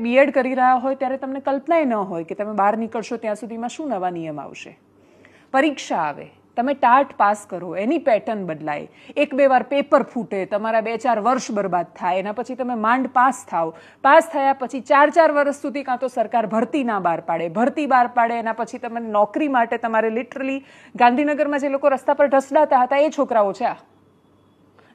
B Ed કરી રહ્યા હોય ત્યારે તમને કલ્પનાય ન હોય કે તમે બહાર નીકળશો ત્યાં સુધીમાં શું નવા નિયમ આવશે. પરીક્ષા આવે, તમે ટાટ પાસ કરો, એની પેટર્ન બદલાય, એક બે વાર પેપર ફૂટે, તમારા 2-4 વર્ષ બરબાદ થાય, એના પછી તમે માંડ પાસ થાવ. પાસ થયા પછી 4-4 વર્ષ સુધી કાં તો સરકાર ભરતી ના બહાર પાડે, ભરતી બહાર પાડે, એના પછી તમે નોકરી માટે તમારે લિટરલી ગાંધીનગરમાં જે લોકો રસ્તા પર ઢસડાતા હતા એ છોકરાઓ છે આ,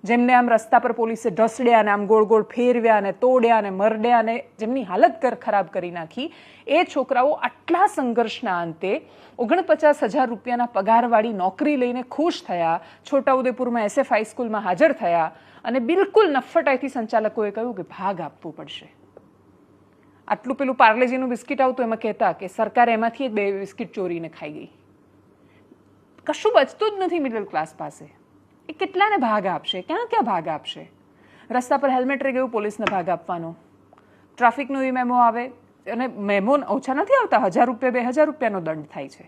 જેમને આમ રસ્તા પર પોલીસે ઢસડ્યા અને આમ ગોળ ગોળ ફેરવ્યા અને તોડ્યા અને મરડ્યા અને જેમની હાલત ખરાબ કરી નાખી, એ છોકરાઓ આટલા સંઘર્ષના અંતે 49,000 રૂપિયાના પગારવાળી નોકરી લઈને ખુશ થયા, છોટાઉદેપુરમાં SF હાઈસ્કૂલમાં હાજર થયા અને બિલકુલ નફ્ફટાઈથી સંચાલકોએ કહ્યું કે ભાગ આપવો પડશે. આટલું પેલું પાર્લેજીનું બિસ્કિટ આવતું એમાં કહેતા કે સરકારે એમાંથી 2 બિસ્કિટ ચોરીને ખાઈ ગઈ. કશું બચતું જ નથી મિડલ ક્લાસ પાસે. એ કેટલાને ભાગ આપશે? ક્યાં ભાગ આપશે? રસ્તા પર હેલ્મેટ રહી ગયું, પોલીસને ભાગ આપવાનો. ટ્રાફિકનો એ મેમો આવે અને મેમો ઓછા નથી આવતા, 1,000 રૂપિયા 2,000 રૂપિયાનો દંડ થાય છે.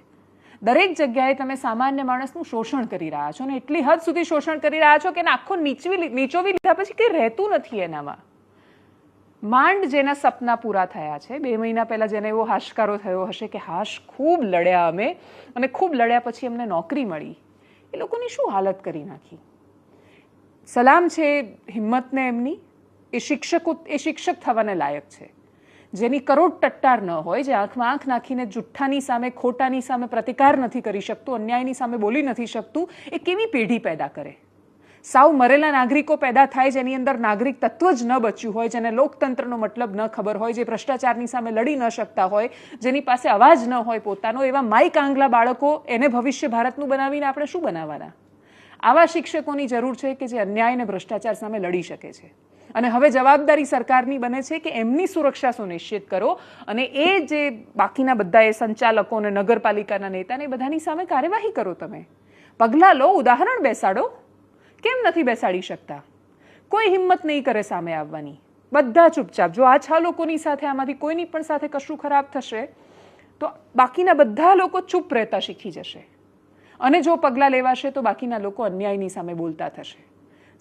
દરેક જગ્યાએ તમે સામાન્ય માણસનું શોષણ કરી રહ્યા છો અને એટલી હદ સુધી શોષણ કરી રહ્યા છો કે આખો નીચોવી લીધા પછી કંઈ રહેતું નથી એનામાં. માંડ જેના સપના પૂરા થયા છે, 2 મહિના પહેલાં જેને એવો હાશકારો થયો હશે કે હાશ ખૂબ લડ્યા અમે અને ખૂબ લડ્યા પછી અમને નોકરી મળી, એ લોકોની શું હાલત કરી નાખી. સલામ છે હિંમતને એમની. એ શિક્ષક થવાને લાયક છે, જેની કરોડ ટટ્ટાર ન હોય, જે આંખમાં આંખ નાખીને જુઠ્ઠાની સામે, ખોટાની સામે પ્રતિકાર નથી કરી શકતું, અન્યાયની સામે બોલી નથી શકતું. એ કેવી પેઢી પેદા કરે? સાવ મરેલા નાગરિકો પેદા થાય જેની અંદર નાગરિક તત્વ જ ન બચ્યું હોય, જેને લોકતંત્રનો મતલબ ન ખબર હોય, જે ભ્રષ્ટાચારની સામે લડી ન શકતા હોય, જેની પાસે અવાજ ન હોય પોતાનો, એવા માઈક આંગલા બાળકો, એને ભવિષ્ય ભારતનું બનાવીને આપણે શું બનાવવાના? આવા શિક્ષકોની જરૂર છે કે જે અન્યાય અને ભ્રષ્ટાચાર સામે લડી શકે છે. અને હવે જવાબદારી સરકારની બને છે કે એમની સુરક્ષા સુનિશ્ચિત કરો અને એ જે બાકીના બધા એ સંચાલકો અને નગરપાલિકાના નેતાને બધાની સામે કાર્યવાહી કરો. તમે પગલાં લો, ઉદાહરણ બેસાડો. કેમ નથી બેસાડી શકતા? કોઈ હિંમત નહીં કરે સામે આવવાની. બધા ચૂપચાપ. જો આ 6 લોકોની સાથે આમાંથી કોઈની પણ સાથે કશું ખરાબ થશે તો બાકીના બધા લોકો ચૂપ રહેતા શીખી જશે અને જો પગલાં લેવાશે તો બાકીના લોકો અન્યાયની સામે બોલતા થશે.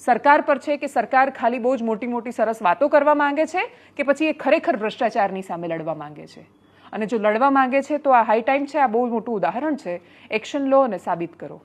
સરકાર પર છે કે સરકાર ખાલી બહુ જ મોટી મોટી સરસ વાતો કરવા માંગે છે કે પછી એ ખરેખર ભ્રષ્ટાચારની સામે લડવા માંગે છે? અને જો લડવા માંગે છે તો આ હાઈ ટાઈમ છે, આ બહુ મોટું ઉદાહરણ છે. એક્શન લો અને સાબિત કરો.